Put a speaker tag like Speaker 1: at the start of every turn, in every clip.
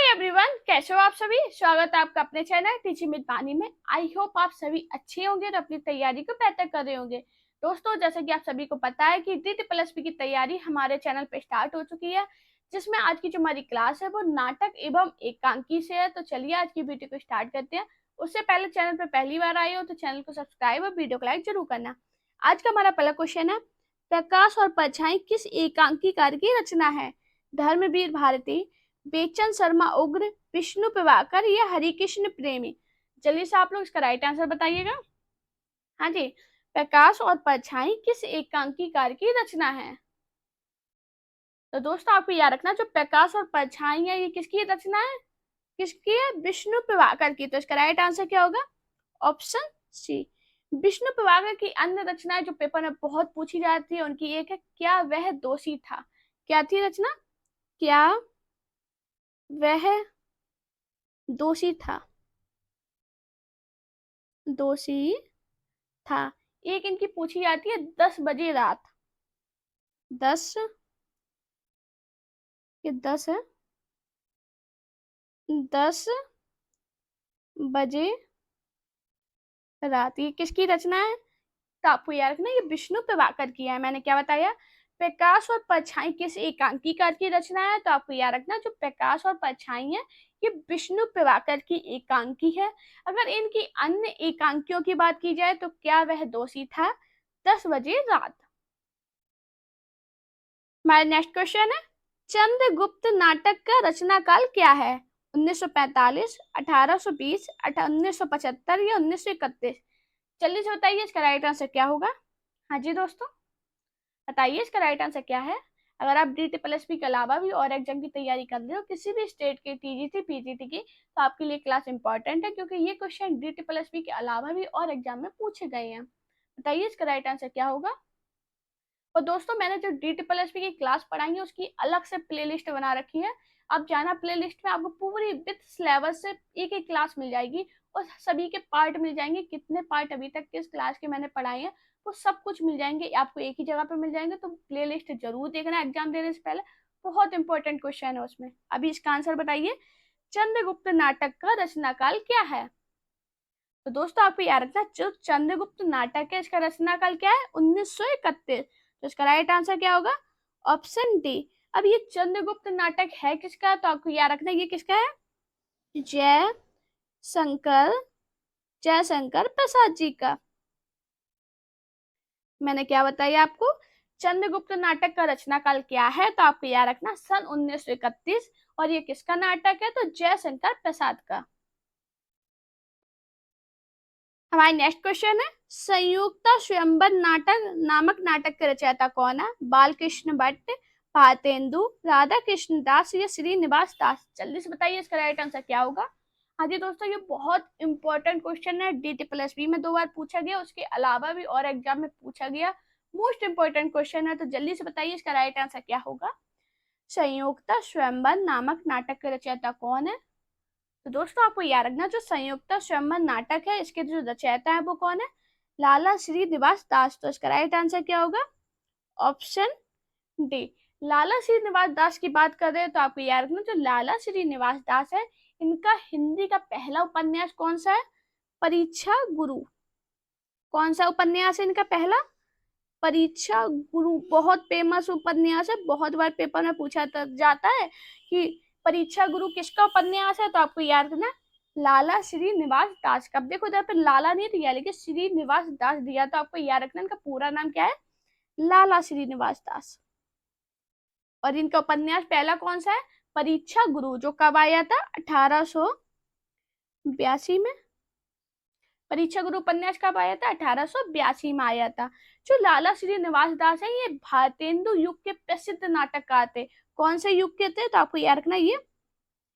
Speaker 1: Everyone, कैसे हो आप सभी। स्वागत है आपका अपने चैनल टीचिंग विद पानी में। आई होप आप सभी अच्छे होंगे और अपनी तैयारी को बेहतर कर रहे होंगे। दोस्तों, जैसे कि आप सभी को पता है कि DTPLSP की तैयारी हमारे चैनल पे स्टार्ट हो चुकी है, जिसमें आज की जो हमारी क्लास है वो नाटक एवं एकांकी से है। तो चलिए आज की वीडियो को स्टार्ट करते हैं। उससे पहले चैनल पर पहली बार आए हो तो चैनल को सब्सक्राइब और वीडियो को लाइक जरूर करना। आज का हमारा पहला क्वेश्चन है, प्रकाश और परछाई किस एकांकी कार्य की रचना है? धर्मवीर भारती, बेचन शर्मा उग्र, विष्णु प्रभाकर या हरिकृष्ण प्रेमी? जल्दी से आप लोग इसका राइट आंसर बताइएगा। हाँ जी, प्रकाश और परछाई किस एकांकी कार्य की रचना है? तो दोस्तों आपको याद रखना, जो प्रकाश और परछाई है ये किसकी रचना है? किसकी है? विष्णु प्रभाकर की। तो इसका राइट आंसर क्या होगा? ऑप्शन सी। विष्णु प्रभाकर की अन्य रचनाएं जो पेपर में बहुत पूछी जाती है, उनकी एक है, क्या वह दोषी था? क्या थी रचना? क्या वह दोषी था? दोषी था। एक इनकी पूछी जाती है 10 बजे रात। 10, ये 10 है, 10 बजे रात, ये किसकी रचना है? तो आपको याद रखना ये विष्णु प्रभाकर की है। मैंने क्या बताया? प्रकाश और परछाई किस एकांकी कार्य की रचना है? तो आपको याद रखना जो प्रकाश और परछाई है ये विष्णु प्रभाकर की एकांकी है। अगर इनकी अन्य एकांकियों की बात की जाए तो क्या वह दोषी था, 10 बजे रात। हमारा नेक्स्ट क्वेश्चन है, चंद्रगुप्त नाटक का रचना काल क्या है? 1945, 1820, 1975 या 1931? जल्दी से बताइए इसका राइट आंसर क्या होगा। हाँ जी दोस्तों, बताइए इसका राइट आंसर क्या है। अगर आप DTPLSP के अलावा भी और एग्जाम की तैयारी कर रहे हो, किसी भी स्टेट के TGT PGT की, तो आपके लिए क्लास इंपॉर्टेंट है, क्योंकि ये क्वेश्चन DTPLSP के अलावा भी और एग्जाम में पूछे गए हैं। बताइए इसका राइट आंसर क्या होगा। और दोस्तों, मैंने जो DTPLSP की क्लास पढ़ाई है उसकी अलग से प्लेलिस्ट बना रखी है। आप जाना प्लेलिस्ट में, आपको पूरी विथ सिलेबस से एक एक क्लास मिल जाएगी और सभी के पार्ट मिल जाएंगे। कितने पार्ट अभी तक किस क्लास के मैंने पढ़ाए हैं वो सब कुछ मिल जाएंगे आपको, एक ही जगह पे मिल जाएंगे। तो प्लेलिस्ट जरूर देखना एग्जाम देने से पहले, बहुत इंपॉर्टेंट क्वेश्चन है उसमें। अभी इसका आंसर बताइए, चंद्रगुप्त नाटक का रचना काल क्या है? तो दोस्तों आपको याद रखना, जो चंद्रगुप्त नाटक है इसका रचना काल क्या है? 1931। तो इसका राइट आंसर क्या होगा? Option D. अब ये चंद्रगुप्त नाटक है किसका? तो आपको याद रखना ये किसका है? जय शंकर, जयशंकर प्रसाद जी का। मैंने क्या बताया आपको? चंद्रगुप्त नाटक का रचना काल क्या है? तो आपको याद रखना सन 1931। और ये किसका नाटक है? तो जयशंकर प्रसाद का। हमारा नेक्स्ट क्वेश्चन है, संयुक्ता स्वयंवर नाटक नामक नाटक के रचयिता कौन है? बालकृष्ण भट्ट, भारतेंदु, राधा कृष्ण दास या श्रीनिवास दास? जल्दी से बताइए इसका राइट आंसर क्या होगा। हाँ जी दोस्तों, ये बहुत इंपॉर्टेंट क्वेश्चन है। DTPLSP में 2 बार पूछा गया, उसके अलावा भी और एग्जाम में पूछा गया। मोस्ट इंपॉर्टेंट क्वेश्चन है, तो जल्दी से बताइए इसका राइट आंसर क्या होगा। संयुक्ता स्वयंवर नामक नाटक के रचयिता कौन है? तो दोस्तों आपको याद रखना, जो संयुक्ता स्वयंवर नाटक है इसके जो रचयिता है वो कौन है? लाला श्रीनिवास दास। तो इसका राइट आंसर क्या होगा? Option D. लाला श्रीनिवास दास की बात कर रहे हैं तो आपको याद रखना, जो लाला श्रीनिवास दास है इनका हिंदी का पहला उपन्यास कौन सा है? परीक्षा गुरु। कौन सा उपन्यास है इनका पहला? परीक्षा गुरु। बहुत फेमस उपन्यास है, बहुत बार पेपर में पूछा जाता है कि परीक्षा गुरु किसका उपन्यास है। तो आपको याद रखना, लाला श्रीनिवास दास का। देखो जहाँ पे लाला नहीं दिया लेकिन श्रीनिवास दास दिया, तो आपको याद रखना इनका पूरा नाम क्या है? लाला श्रीनिवास दास। और इनका उपन्यास पहला कौन सा है? परीक्षा गुरु, जो कब आया था? 1882 में। परीक्षा गुरु उपन्यास कब आया था? 1882 में आया था। जो लाला श्रीनिवास दास है ये भारतेंदु युग के प्रसिद्ध नाटककार थे। कौन से युग के थे? तो आपको याद रखना ये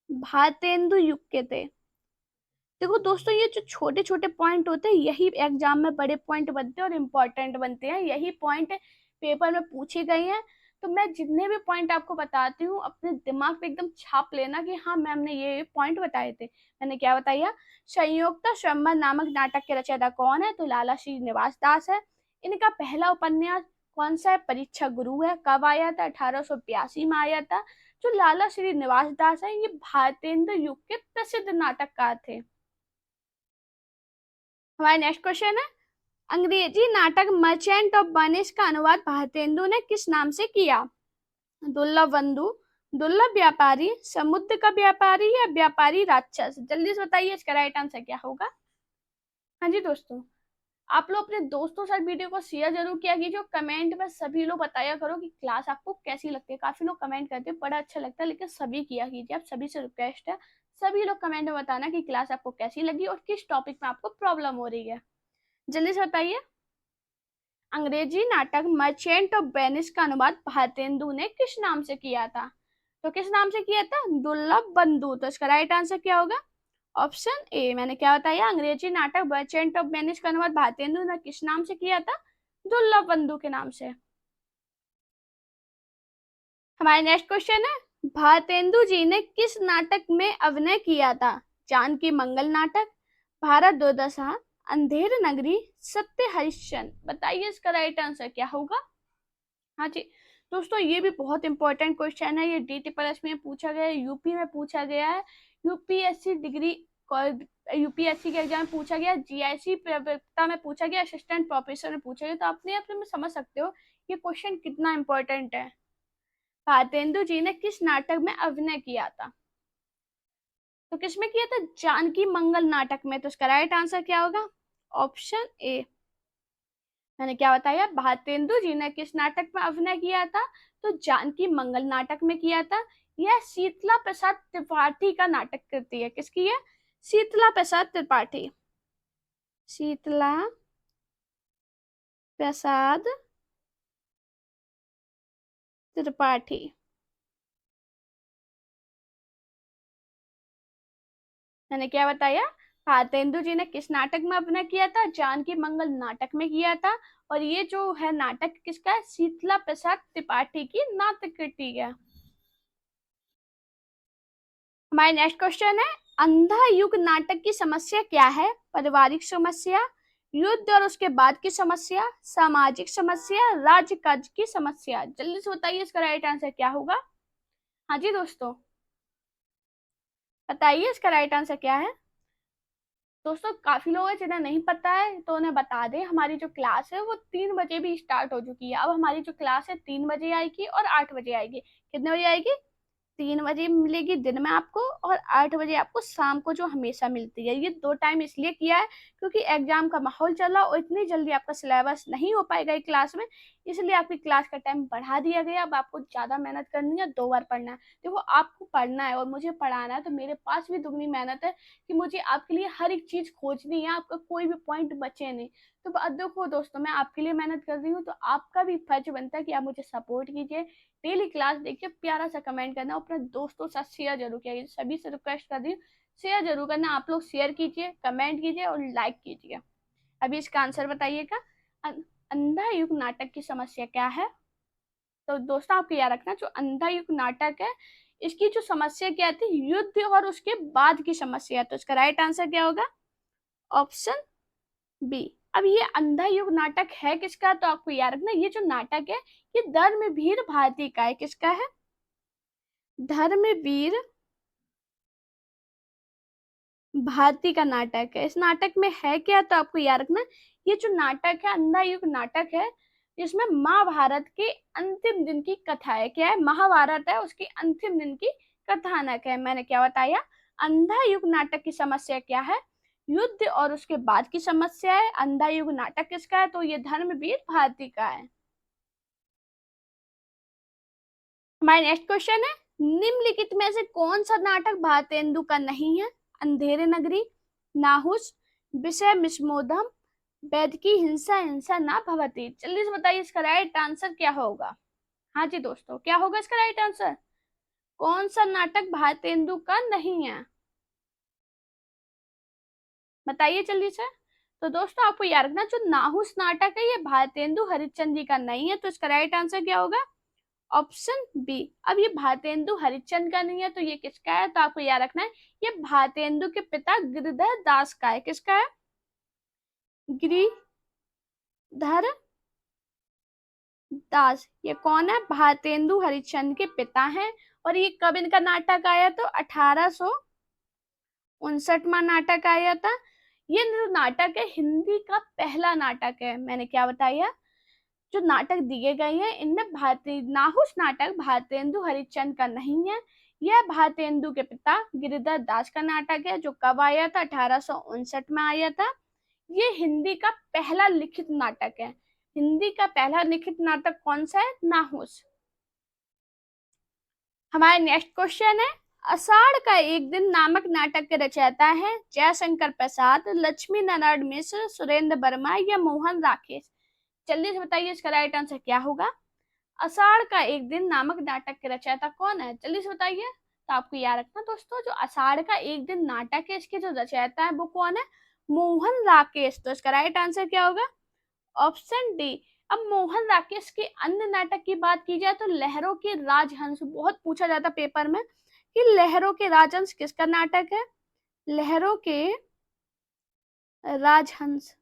Speaker 1: भारतेंदु युग के थे। देखो दोस्तों, ये जो छोटे छोटे पॉइंट होते हैं यही एग्जाम में बड़े पॉइंट बनते हैं और इम्पोर्टेंट बनते हैं। यही पॉइंट पेपर में पूछे गए हैं। तो मैं जितने भी पॉइंट आपको बताती हूँ अपने दिमाग पे एकदम छाप लेना कि हाँ मैम ने ये पॉइंट बताए थे। मैंने क्या बताया? संयुक्ता स्वयंवर नामक नाटक के रचयिता कौन है? तो लाला श्रीनिवास दास है। इनका पहला उपन्यास कौन सा है? परीक्षा गुरु है। कब आया था? 1882 में आया था। जो लाला श्रीनिवास दास है ये भारतेंदु युग के प्रसिद्ध नाटककार थे। हमारा नेक्स्ट क्वेश्चन है, अंग्रेजी नाटक मर्चेंट ऑफ वेनिस का अनुवाद भारतेंदु ने किस नाम से किया? दुर्लभ बंधु, दुर्लभ व्यापारी, समुद्र का व्यापारी या व्यापारी राक्षस? जल्दी से बताइए इसका राइट आंसर क्या होगा। हाँ जी दोस्तों, आप लोग अपने दोस्तों से वीडियो को शेयर जरूर किया कीजिए। कमेंट में सभी लोग बताया करो कि क्लास आपको कैसी लगती है। काफी लोग कमेंट करते हैं बड़ा अच्छा लगता है, लेकिन सभी किया कीजिए। आप सभी से रिक्वेस्ट है, सभी लोग कमेंट में बताना कि क्लास आपको कैसी लगी और किस टॉपिक में आपको प्रॉब्लम हो रही है। जल्दी से बताइए। अंग्रेजी नाटक मर्चेंट ऑफ वेनिस का अनुवाद भारतेंदु ने किस नाम से किया था? तो किस नाम से किया था? दुर्लभ बंधु। तो इसका राइट आंसर क्या होगा? Option A. मैंने क्या बताया, अंग्रेजी नाटक मर्चेंट ऑफ वेनिस का अनुवाद भारतेंदु ने किस नाम से किया था? दुर्लभ बंधु के नाम से। हमारा नेक्स्ट क्वेश्चन है, भारतेंदु जी ने किस नाटक में अभिनय किया था? जानकी मंगल नाटक, भारत दुर्दशा, अंधेर नगरी, सत्य हरिश्चंद्र? बताइए इसका राइट आंसर क्या होगा। हाँ जी दोस्तों, ये भी बहुत इंपॉर्टेंट क्वेश्चन है। ये डीटी प्लस में पूछा गया है, यूपी में पूछा गया है, यूपीएससी डिग्री यूपीएससी के एग्जाम में पूछा गया, जीआईसी प्रवक्ता में पूछा गया, असिस्टेंट प्रोफेसर में पूछा गया। तो अपने आप में समझ सकते हो ये क्वेश्चन कितना इंपॉर्टेंट है। भारतेंदु जी ने किस नाटक में अभिनय किया था? तो किसमें किया था? जानकी मंगल नाटक में। तो इसका राइट आंसर क्या होगा? Option A. मैंने क्या बताया, भारतेंदु जी ने किस नाटक में अभिनय किया था? तो जानकी मंगल नाटक में किया था। यह शीतला प्रसाद त्रिपाठी का नाटक करती है। किसकी है? शीतला प्रसाद त्रिपाठी। शीतला प्रसाद त्रिपाठी। मैंने क्या बताया, भारतेंदु जी ने किस नाटक में अभिनय किया था? जानकी मंगल नाटक में किया था। और ये जो है नाटक किसका है? शीतला प्रसाद त्रिपाठी की नाटक कृति है। हमारा नेक्स्ट क्वेश्चन है, अंधा युग नाटक की समस्या क्या है? पारिवारिक समस्या, युद्ध और उसके बाद की समस्या, सामाजिक समस्या, राज्य काज की समस्या? जल्दी से बताइए इसका राइट आंसर क्या होगा। हाँ जी दोस्तों, बताइए इसका राइट आंसर क्या है। दोस्तों काफी लोग हैं जिन्हें नहीं पता है तो उन्हें बता दें, हमारी जो क्लास है वो 3 बजे भी स्टार्ट हो चुकी है। अब हमारी जो क्लास है 3 बजे आएगी और 8 बजे आएगी। कितने बजे आएगी? 3 बजे मिलेगी दिन में आपको, और 8 बजे आपको शाम को जो हमेशा मिलती है। ये 2 टाइम इसलिए किया है क्योंकि एग्जाम का माहौल चल रहा और इतनी जल्दी आपका सिलेबस नहीं हो पाएगा एक क्लास में, इसलिए आपकी क्लास का टाइम बढ़ा दिया गया। अब आपको ज्यादा मेहनत करनी है, 2 बार पढ़ना है। देखो आपको पढ़ना है और मुझे पढ़ाना है, तो मेरे पास भी दुगनी मेहनत है कि मुझे आपके लिए हर एक चीज खोजनी है, आपका कोई भी पॉइंट बचे नहीं। तो देखो दोस्तों, मैं आपके लिए मेहनत कर रही हूँ, तो आपका भी फर्ज बनता है कि आप मुझे सपोर्ट कीजिए, डेली क्लास देखिए, प्यारा सा कमेंट करना और अपने दोस्तों के साथ शेयर जरूर किया। सभी से रिक्वेस्ट कर रही हूँ, शेयर जरूर करना। आप लोग शेयर कीजिए, कमेंट कीजिए और लाइक कीजिए। अभी इसका आंसर बताइएगा, अंधा युग नाटक की समस्या क्या है? तो दोस्तों आपको याद रखना, जो अंधा युग नाटक है इसकी जो समस्या क्या थी? युद्ध और उसके बाद की समस्या। तो इसका राइट आंसर क्या होगा? Option B. अब ये अंधा युग नाटक है किसका? तो आपको याद रखना, ये जो नाटक है ये धर्मवीर भारती का है। किसका है? धर्मवीर भारती का नाटक है। इस नाटक में है क्या? तो आपको याद रखना, ये जो नाटक है अंधा युग नाटक है, इसमें महाभारत के अंतिम दिन की कथा है। क्या है? महाभारत है, उसके अंतिम दिन की कथानक है। मैंने क्या बताया, अंधा युग नाटक की समस्या क्या है? युद्ध और उसके बाद की समस्या है। अंधा युग नाटक किसका है? तो ये धर्मवीर भारती का है। हमारा नेक्स्ट क्वेश्चन है, निम्नलिखित में से कौन सा नाटक भारतेंदु का नहीं है? अंधेरे नगरी, नाहुस, विषय विस्मोदम, वेद की हिंसा हिंसा ना भवती? जल्दी से बताइए इसका राइट आंसर क्या होगा। हाँ जी दोस्तों, क्या होगा इसका राइट आंसर? कौन सा नाटक भारतेंदु का नहीं है? बताइए जल्दी से। तो दोस्तों आपको याद रखना, जो नाहुस नाटक है ये भारतेंदु हरिश्चंद्र जी का नहीं है। तो इसका राइट आंसर क्या होगा? Option B. अब ये भारतेंदु हरिश्चंद्र का नहीं है तो ये किसका है? तो आपको याद रखना है, ये भारतेंदु के पिता गिरिधर दास का है। किसका है? गिरिधर दास। ये कौन है? भारतेंदु हरिश्चंद्र के पिता हैं। और ये कब इनका नाटक आया? तो 1859वां नाटक आया था। ये जो नाटक है हिंदी का पहला नाटक है। मैंने क्या बताया? जो नाटक दिए गए हैं इनमें भारतीय नाहुस नाटक भारतेंदु हरिश्चंद्र का नहीं है। यह भारतेंदु के पिता गिरिधर दास का नाटक है जो कब आया था? 1859 में आया था। ये हिंदी का पहला लिखित नाटक है। हिंदी का पहला लिखित नाटक कौन सा है? नाहुस। हमारा नेक्स्ट क्वेश्चन है, आषाढ़ का एक दिन नामक नाटक के रचयिता है जयशंकर प्रसाद, लक्ष्मी नारायण मिश्र, सुरेंद्र वर्मा या मोहन राकेश? जल्दी से बताइए इसका राइट आंसर क्या होगा। आषाढ़ का एक दिन नामक नाटक के रचयिता कौन है? जल्दी से बताइए। तो आपको याद रखना दोस्तों, जो आषाढ़ का एक दिन नाटक है इसके जो रचयिता है वो कौन है? मोहन राकेश। तो इसका राइट आंसर क्या होगा? Option D. अब मोहन राकेश के अन्य नाटक की बात की जाए तो लहरों के राजहंस, बहुत पूछा जाता पेपर में कि लहरों के राजहंस किसका नाटक है? लहरों के राजहंस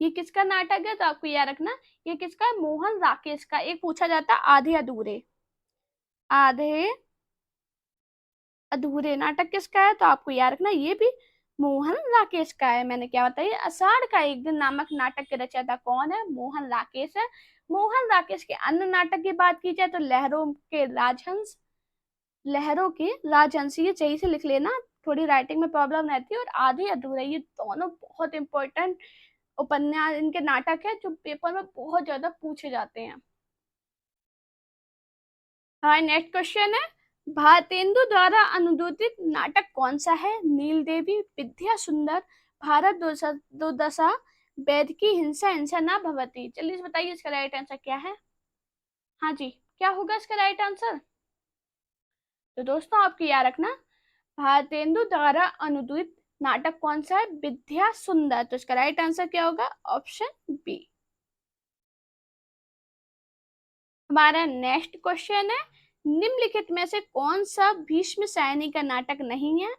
Speaker 1: ये किसका नाटक है? तो आपको याद रखना ये किसका है? मोहन राकेश का। एक पूछा जाता आधे अधूरे, आधे अधूरे नाटक किसका है? तो आपको याद रखना ये भी मोहन राकेश का है। मैंने क्या बताया? आषाढ़ का एक दिन नामक नाटक के रचयिता कौन है? मोहन राकेश है। मोहन राकेश के अन्य नाटक की बात की जाए तो लहरों के राजहंस, लहरों के राजहंस, ये सही से लिख लेना, थोड़ी राइटिंग में प्रॉब्लम रहती है, और आधे अधूरे, ये दोनों बहुत इंपॉर्टेंट उपन्यास इनके नाटक है जो पेपर में बहुत ज्यादा पूछे जाते हैं। हाँ, नेक्स्ट क्वेश्चन है, भारतेंदु द्वारा अनुदित नाटक कौन सा है? नील देवी, विद्या सुंदर, भारत दुर्दशा, वैदकी हिंसा हिंसा ना भवती? जल्दी से बताइए इसका राइट आंसर क्या है। हाँ जी, क्या होगा इसका राइट आंसर? तो दोस्तों आपको याद रखना भारतेंदु द्वारा अनुदित नाटक कौन सा है? विद्या सुंदर। तो इसका राइट आंसर क्या होगा? Option B. हमारा नेक्स्ट क्वेश्चन है, निम्नलिखित में से कौन सा भीष्म सैनी का नाटक नहीं है?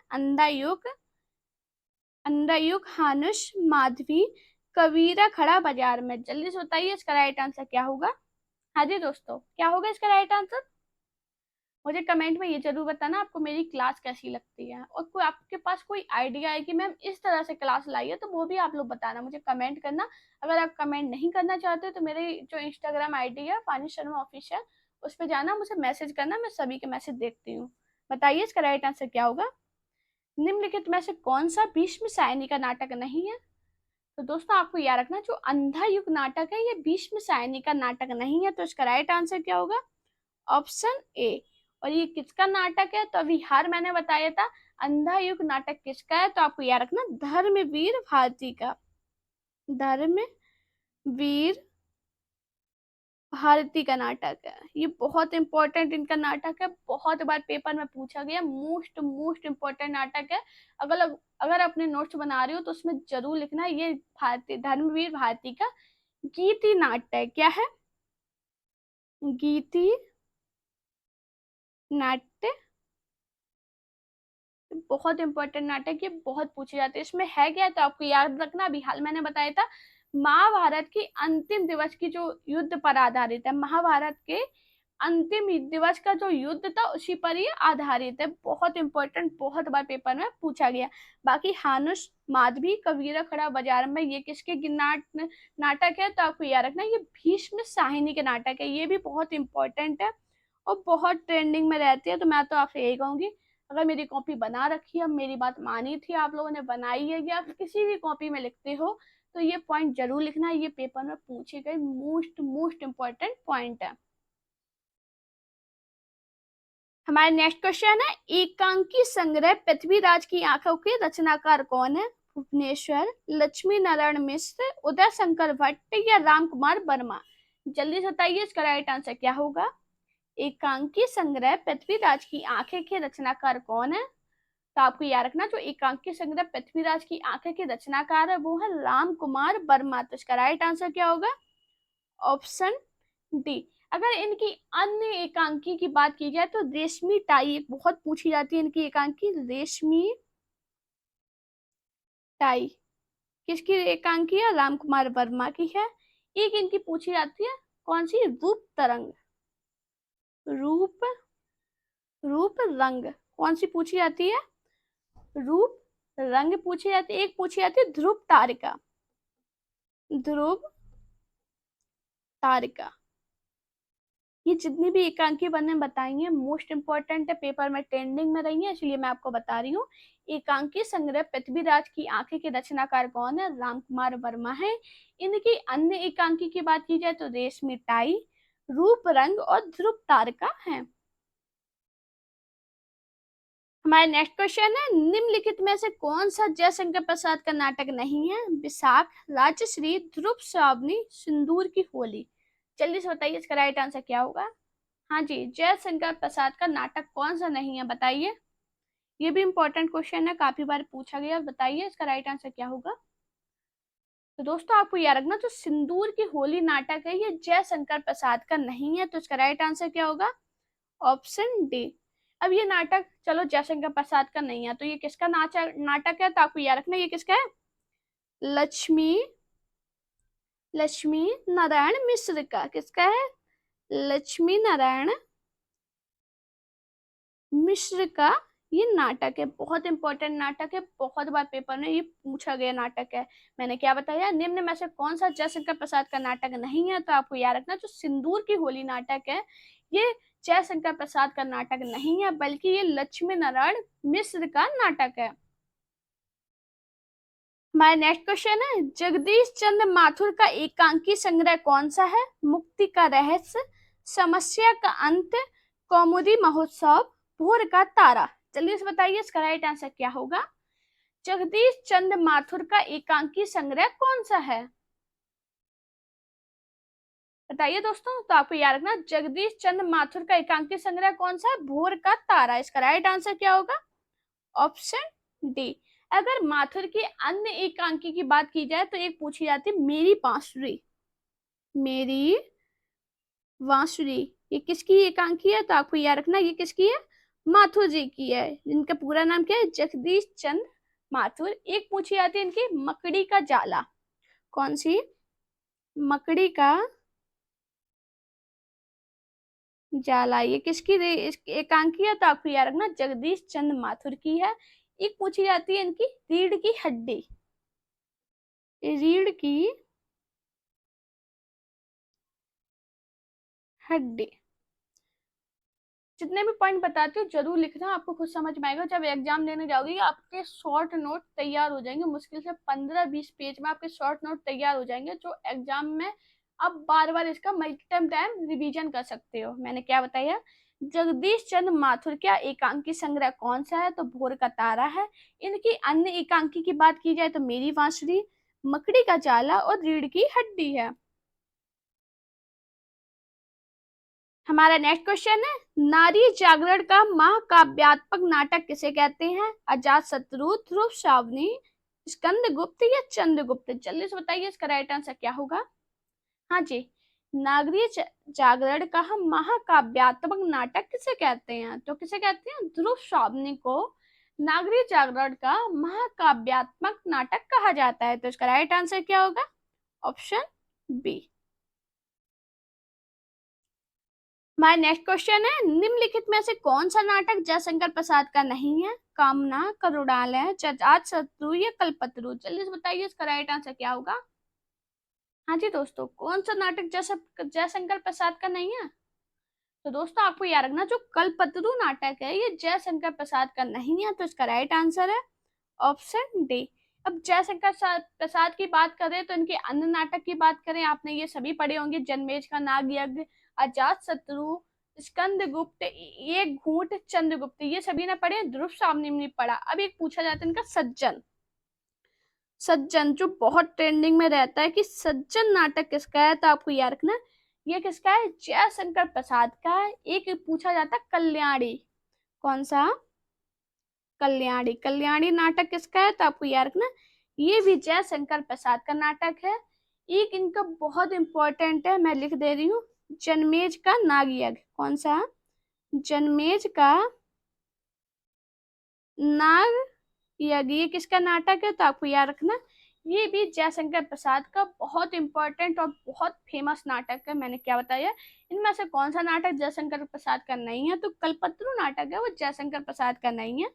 Speaker 1: अंधायुग, हानुश, माधवी, कबीरा खड़ा बाजार में? जल्दी से बताइए इसका राइट आंसर क्या होगा। हाँ जी दोस्तों, क्या होगा इसका राइट आंसर? मुझे कमेंट में ये जरूर बताना आपको मेरी क्लास कैसी लगती है, और कोई आपके पास कोई आइडिया है कि मैम इस तरह से क्लास लाई है तो वो भी आप लोग बताना, मुझे कमेंट करना। अगर आप कमेंट नहीं करना चाहते तो मेरे जो इंस्टाग्राम आईडी है पानी शर्मा ऑफिशियल, उस पर जाना, मुझे मैसेज करना, मैं सभी के मैसेज देखती हूँ। बताइए इसका राइट आंसर क्या होगा। निम्नलिखित में से कौन सा भीष्म सायनी का नाटक नहीं है? तो दोस्तों आपको याद रखना जो अंधा युग नाटक है ये भीष्म सायनी का नाटक नहीं है। तो इसका राइट आंसर क्या होगा? Option A. और ये किसका नाटक है? तो अभी हार मैंने बताया था अंधा युग नाटक किसका है, तो आपको याद रखना धर्मवीर भारती का। धर्मवीर भारती का नाटक है। ये बहुत इंपॉर्टेंट इनका नाटक है, बहुत बार पेपर में पूछा गया, मोस्ट मोस्ट इंपॉर्टेंट नाटक है। अगर अगर अपने नोट्स बना रहे हो तो उसमें जरूर लिखना ये भारती धर्मवीर भारती का गीति नाट्य। क्या है? गीति नाट्य, बहुत इंपॉर्टेंट नाटक, ये बहुत पूछे जाते हैं। इसमें है क्या तो आपको याद रखना, अभी हाल मैंने बताया था महाभारत की अंतिम दिवस की जो युद्ध पर आधारित है, महाभारत के अंतिम दिवस का जो युद्ध था उसी पर ये आधारित है। बहुत इंपॉर्टेंट, बहुत बार पेपर में पूछा गया। बाकी हानुश, माधवी, कबीरा खड़ा बाजार में ये किसके नाटक है? तो आपको याद रखना ये भीष्म साहिनी के नाटक है। ये भी बहुत इंपॉर्टेंट है और बहुत ट्रेंडिंग में रहती है। तो मैं तो आपसे यही कहूंगी, अगर मेरी कॉपी बना रखी है, मेरी बात मानी थी, आप लोगों ने बनाई है, या किसी भी कॉपी में लिखते हो तो ये पॉइंट जरूर लिखना, ये पेपर में पूछे गए मोस्ट मोस्ट इंपॉर्टेंट पॉइंट है। हमारे नेक्स्ट क्वेश्चन है, एकांकी संग्रह पृथ्वीराज की आंखों के रचनाकार कौन है? भुवनेश्वर, लक्ष्मी नारायण मिश्र, उदय शंकर भट्ट या राम कुमार वर्मा? जल्दी से बताइए इसका राइट आंसर क्या होगा। एकांकी संग्रह पृथ्वीराज की आंखें के रचनाकार कौन है? तो आपको याद रखना जो एकांकी संग्रह पृथ्वीराज की आंखें के रचनाकार है वो है राम कुमार वर्मा। तो इसका राइट आंसर क्या होगा? Option D. अगर इनकी अन्य एकांकी की बात की जाए तो रेशमी टाई, एक बहुत पूछी जाती है इनकी एकांकी, रेशमी टाई किसकी एकांकी है? राम कुमार वर्मा की है। एक इनकी पूछी जाती है कौन सी? रूप तरंग, रूप रूप रंग कौन सी पूछी जाती है? रूप रंग पूछी जाती है। एक पूछी जाती है ध्रुव तारिका। ध्रुव तारिका। ये जितनी भी एकांकी मैंने बताई है मोस्ट इंपॉर्टेंट है, पेपर में ट्रेंडिंग में रही है, इसलिए मैं आपको बता रही हूँ। एकांकी संग्रह पृथ्वीराज की आंखें के रचनाकार कौन है? रामकुमार वर्मा है। इनकी अन्य एकांकी की बात की जाए तो रेशमी टाई, रूप रंग और ध्रुव तारका है। हमारा नेक्स्ट क्वेश्चन है, निम्नलिखित में से कौन सा जयशंकर प्रसाद का नाटक नहीं है? विशाख, राजश्री, ध्रुव श्रावणी, सिंदूर की होली। जल्दी से बताइए इसका राइट आंसर क्या होगा? हाँ जी, जयशंकर प्रसाद का नाटक कौन सा नहीं है बताइए। ये भी इंपॉर्टेंट क्वेश्चन है, काफी बार पूछा गया। बताइए इसका राइट आंसर क्या होगा। तो दोस्तों आपको याद रखना, जो सिंदूर की होली नाटक है ये जयशंकर प्रसाद का नहीं है, तो इसका राइट आंसर क्या होगा? Option D. अब ये नाटक चलो जयशंकर प्रसाद का नहीं है, तो ये किसका नाटक है? तो आपको याद रखना ये किसका है? लक्ष्मी लक्ष्मी नारायण मिश्र का। किसका है? लक्ष्मी नारायण मिश्र का ये नाटक है। बहुत इंपॉर्टेंट नाटक है, बहुत बार पेपर में ये पूछा गया नाटक है। मैंने क्या बताया? निम्न में से कौन सा जयशंकर प्रसाद का नाटक नहीं है? तो आपको याद रखना, जो सिंदूर की होली नाटक है ये जयशंकर प्रसाद का नाटक नहीं है, बल्कि ये लक्ष्मी नारायण मिश्र का नाटक है। हमारा नेक्स्ट क्वेश्चन है, जगदीश चंद्र माथुर का एकांकी संग्रह कौन सा है? मुक्ति का रहस्य, समस्या का अंत, कौमुदी महोत्सव, भोर का तारा। जल्दी से बताइए इसका राइट आंसर क्या होगा। जगदीश चंद्र माथुर का एकांकी संग्रह कौन सा है? बताइए दोस्तों। तो आपको याद रखना, जगदीश चंद्र माथुर का एकांकी संग्रह कौन सा है? भोर का तारा। इसका राइट आंसर क्या होगा? Option D. अगर माथुर की अन्य एकांकी की बात की जाए तो एक पूछी जाती है मेरी बांसुरी। मेरी बांसुरी ये किसकी एकांकी है? तो आपको याद रखना ये किसकी है? माथुर जी की है। इनका पूरा नाम क्या है? जगदीश चंद्र माथुर। एक पूछी जाती है इनकी मकड़ी का जाला। कौन सी? मकड़ी का जाला। ये किसकी एकांकी है? तो आपको याद रखना जगदीश चंद्र माथुर की है। एक पूछी जाती है इनकी रीढ़ की हड्डी। रीढ़ की हड्डी। जितने भी पॉइंट बताती हूँ जरूर लिखना, आपको खुद समझ में आएगा। जब एग्जाम देने जाओगे आपके शॉर्ट नोट तैयार हो जाएंगे, मुश्किल से 15-20 पेज में आपके शॉर्ट नोट तैयार हो जाएंगे, जो एग्जाम में आप बार बार इसका मल्टीपल टाइम रिवीजन कर सकते हो। मैंने क्या बताया? जगदीश चंद्र माथुर का एकांकी संग्रह कौन सा है? तो भोर का तारा है। इनकी अन्य एकांकी की बात की जाए तो मेरी बांसुरी, मकड़ी का जाला और रीढ़ की हड्डी है। हमारा नेक्स्ट क्वेश्चन है, नारी जागरण का महाकाव्यात्मक नाटक किसे कहते हैं? अजात शत्रु, ध्रुव श्रावणी, स्कंदगुप्त या चंद्रगुप्त। जल्दी से बताइए इसका राइट आंसर क्या होगा। हाँ जी, नागरीय जागरण का हम महाकाव्यात्मक नाटक किसे कहते हैं? तो किसे कहते हैं? ध्रुव श्रावणी को नागरीय जागरण का महाकाव्यात्मक नाटक कहा जाता है। तो इसका राइट आंसर क्या होगा? Option B. हमारा नेक्स्ट क्वेश्चन है, निम्नलिखित में से कौन सा नाटक जयशंकर प्रसाद का नहीं है? कामना, करुणालय, अजात शत्रु या कल्पतरु। जल्दी से बताइए इसका राइट आंसर क्या होगा। हाँ जी दोस्तों, कौन सा नाटक जयशंकर प्रसाद का नहीं है? तो दोस्तों आपको याद रखना, जो कल्पतरु नाटक है ये जयशंकर प्रसाद का नहीं है, तो इसका राइट आंसर है ऑप्शन डी। अब जयशंकर प्रसाद की बात करें तो इनके अन्य नाटक की बात करें, आपने ये सभी पढ़े होंगे, जन्मेज का नाग यज्ञ, अजात शत्रु, स्कंदगुप्त, एक घूंट, चंद्रगुप्त, ये सभी ने पढ़े। ध्रुव श्रावणी ने पढ़ा। अब एक पूछा जाता है इनका सज्जन। सज्जन जो बहुत ट्रेंडिंग में रहता है कि सज्जन नाटक किसका है, तो आपको याद रखना ये किसका है? जयशंकर प्रसाद का है। एक पूछा जाता है कल्याणी। कौन सा? कल्याणी। कल्याणी नाटक किसका है? तो आपको याद रखना ये भी जयशंकर प्रसाद का नाटक है। एक इनका बहुत इंपॉर्टेंट है, मैं लिख दे रही हूँ, जन्मेज का नाग यज्ञ। कौन सा? जन्मेज का नाग यज्ञ। ये किसका नाटक है? तो आपको याद रखना ये भी जयशंकर प्रसाद का बहुत इंपॉर्टेंट और बहुत फेमस नाटक है। मैंने क्या बताया, इनमें से कौन सा नाटक जयशंकर प्रसाद का नहीं है? तो कल्पतरु नाटक है, वो जयशंकर प्रसाद का नहीं है।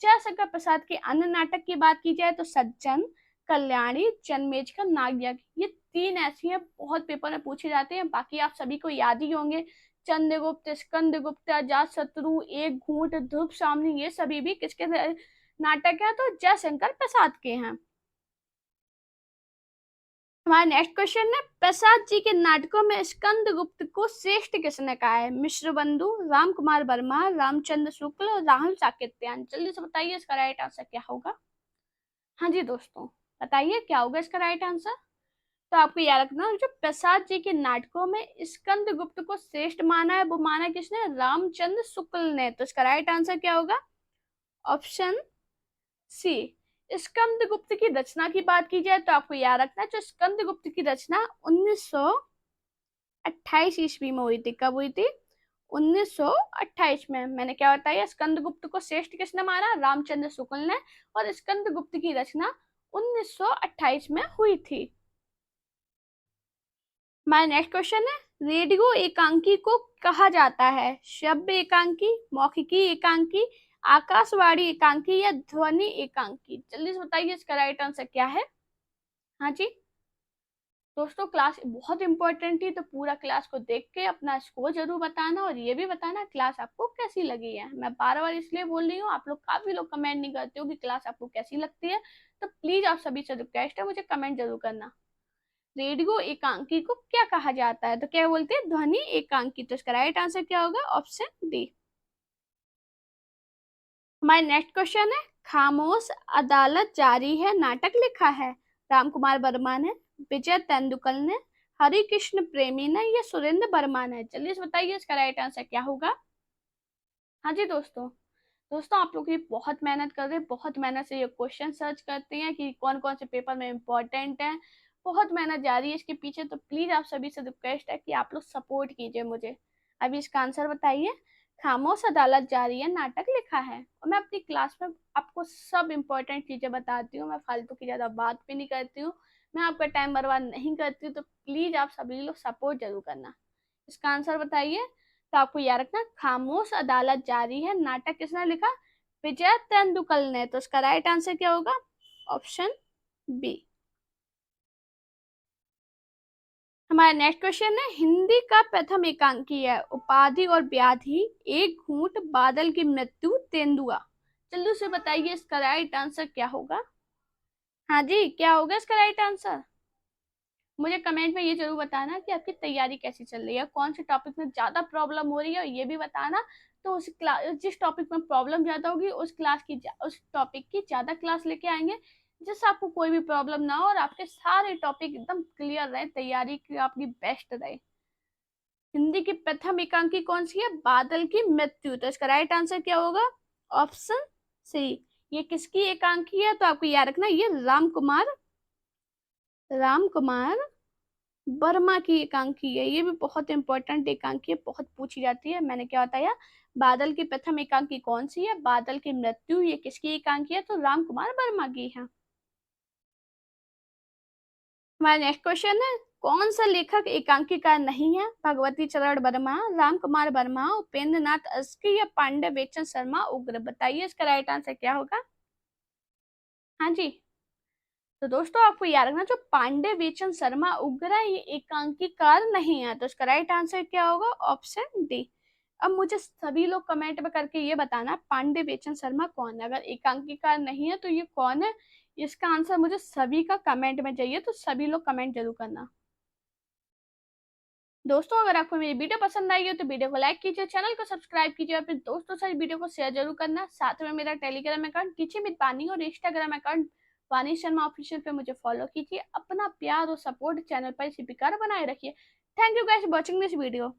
Speaker 1: जयशंकर प्रसाद के अन्य नाटक की बात की जाए तो सज्जन, कल्याणी, जन्मेज का नागयज्ञ, ये 3 ऐसी हैं बहुत पेपर में पूछे जाते हैं। बाकी आप सभी को याद ही होंगे, चंद्रगुप्त, स्कंदगुप्त, अजातशत्रु, एक घूंट, ध्रुव सामनी, ये सभी भी किसके नाटक है? तो जयशंकर प्रसाद के हैं। हमारा नेक्स्ट क्वेश्चन है, प्रसाद जी के नाटकों में स्कंदगुप्त को श्रेष्ठ किसने कहा है? मिश्र बंधु, राम कुमार वर्मा, रामचंद्र शुक्ल और राहुल साकेत्यायन। जल्दी से बताइए इसका राइट आंसर क्या होगा। हाँ जी दोस्तों, बताइए क्या होगा इसका राइट आंसर। तो आपको याद रखना, जो प्रसाद जी के नाटकों में स्कंदगुप्त को श्रेष्ठ माना है, वो माना किसने? रामचंद्र शुक्ल ने। तो इसका राइट आंसर क्या होगा? ऑप्शन सी। स्कंदगुप्त की रचना की बात की जाए तो आपको याद रखना है, जो स्कंदगुप्त की रचना 1928 ईस्वी में हुई थी। कब हुई थी? 1928 में। मैंने क्या बताया, स्कंदगुप्त को श्रेष्ठ किसने माना? रामचंद्र शुक्ल ने। और स्कंदगुप्त की रचना 1928 में हुई थी। हमारा नेक्स्ट क्वेश्चन है, रेडियो एकांकी को कहा जाता है? श्रव्य एकांकी, मौखिकी एकांकी, आकाशवाणी एकांकी या ध्वनि एकांकी। जल्दी से बताइए इसका राइट आंसर क्या है। हाँ जी दोस्तों, क्लास बहुत इंपॉर्टेंट थी, तो पूरा क्लास को देख के अपना स्कोर जरूर बताना और ये भी बताना क्लास आपको कैसी लगी है। मैं बार बार इसलिए बोल रही हूँ, आप लोग काफी लोग कमेंट नहीं करते हो कि क्लास आपको कैसी लगती है। तो प्लीज आप सभी से रिक्वेस्ट है, मुझे कमेंट जरूर करना। रेडियो एकांकी को क्या कहा जाता है? तो क्या बोलते हैं? ध्वनि एकांकी। तो इसका राइट आंसर क्या होगा? Option D. हमारा नेक्स्ट क्वेश्चन है, खामोश अदालत जारी है नाटक लिखा है? राम कुमार वर्मा ने, विजय तेंदुलकर ने, हरि कृष्ण प्रेमी ने या सुरेंद्र वर्मा ने। जल्दी से बताइए इसका राइट आंसर क्या होगा। हाँ जी दोस्तों, आप लोग ये बहुत मेहनत कर रहे हैं, बहुत मेहनत से ये क्वेश्चन सर्च करते हैं कि कौन कौन से पेपर में इंपॉर्टेंट है। बहुत मेहनत जा रही है इसके पीछे, तो प्लीज आप सभी से रिक्वेस्ट है कि आप लोग सपोर्ट कीजिए मुझे। अभी इसका आंसर बताइए। खामोश अदालत जारी है नाटक लिखा है। और मैं अपनी क्लास में आपको सब इंपॉर्टेंट चीजें बताती हूँ, मैं फालतू की ज्यादा बात भी नहीं करती हूँ, मैं आपका टाइम बर्बाद नहीं करती हूँ। तो प्लीज आप सभी लोग सपोर्ट जरूर करना। इसका आंसर बताइए। तो आपको याद रखना, खामोश अदालत जारी है नाटक किसने लिखा? विजय तेंदुलकर ने। तो इसका राइट आंसर क्या होगा? Option B. हमारा नेक्स्ट क्वेश्चन है, हिंदी का प्रथम एकांकी है? उपाधि और व्याधि, एक घूंट, बादल की मृत्यु, तेंदुआ। जल्दी से बताइए इसका राइट आंसर क्या होगा। हाँ जी, क्या होगा इसका राइट आंसर? मुझे कमेंट में ये जरूर बताना कि आपकी तैयारी कैसी चल रही है, कौन से टॉपिक में ज्यादा प्रॉब्लम हो रही है, और ये भी बताना। तो उस क्लास, जिस टॉपिक में प्रॉब्लम ज्यादा होगी उस टॉपिक की ज्यादा क्लास लेके आएंगे, जिससे आपको कोई भी प्रॉब्लम ना हो और आपके सारे टॉपिक एकदम क्लियर रहे, तैयारी की आपकी बेस्ट रहे। हिंदी की प्रथम एकांकी कौन सी है? बादल की मृत्यु। तो इसका राइट आंसर क्या होगा? Option C. ये किसकी एकांकी है? तो आपको याद रखना, ये राम कुमार वर्मा की एकांकी है। ये भी बहुत इंपॉर्टेंट एकांकी है, बहुत पूछी जाती है। मैंने क्या बताया, बादल की प्रथम एकांकी कौन सी है? बादल की मृत्यु। ये किसकी एकांकी है? तो राम कुमार वर्मा की है। हमारा नेक्स्ट क्वेश्चन है, कौन सा लेखक एकांकीकार नहीं है? भगवती चरण वर्मा, राम कुमार वर्मा, उपेंद्र नाथ अस्की या पांडे बेचन शर्मा उग्र। बताइए इसका राइट आंसर क्या होगा। हाँ जी, तो दोस्तों आपको याद रखना, जो पांडे बेचन शर्मा उग्र है, ये एकांकीकार नहीं है। तो इसका राइट आंसर क्या होगा? Option D. अब मुझे सभी लोग कमेंट में करके ये बताना, पांडे बेचन शर्मा कौन है? अगर एकांकीकार नहीं है तो ये कौन है? इसका आंसर मुझे सभी का कमेंट में चाहिए, तो सभी लोग कमेंट जरूर करना। दोस्तों अगर आपको मेरी वीडियो पसंद आई हो तो वीडियो को लाइक कीजिए, चैनल को सब्सक्राइब कीजिए और अपने दोस्तों से वीडियो को शेयर जरूर करना। साथ में मेरा टेलीग्राम अकाउंट टीचिंग विद वानी और इंस्टाग्राम अकाउंट वानी शर्मा ऑफिशियल पे मुझे फॉलो कीजिए। अपना प्यार और सपोर्ट चैनल पर इसी प्रकार बनाए रखिए। Thank you guys watching this video.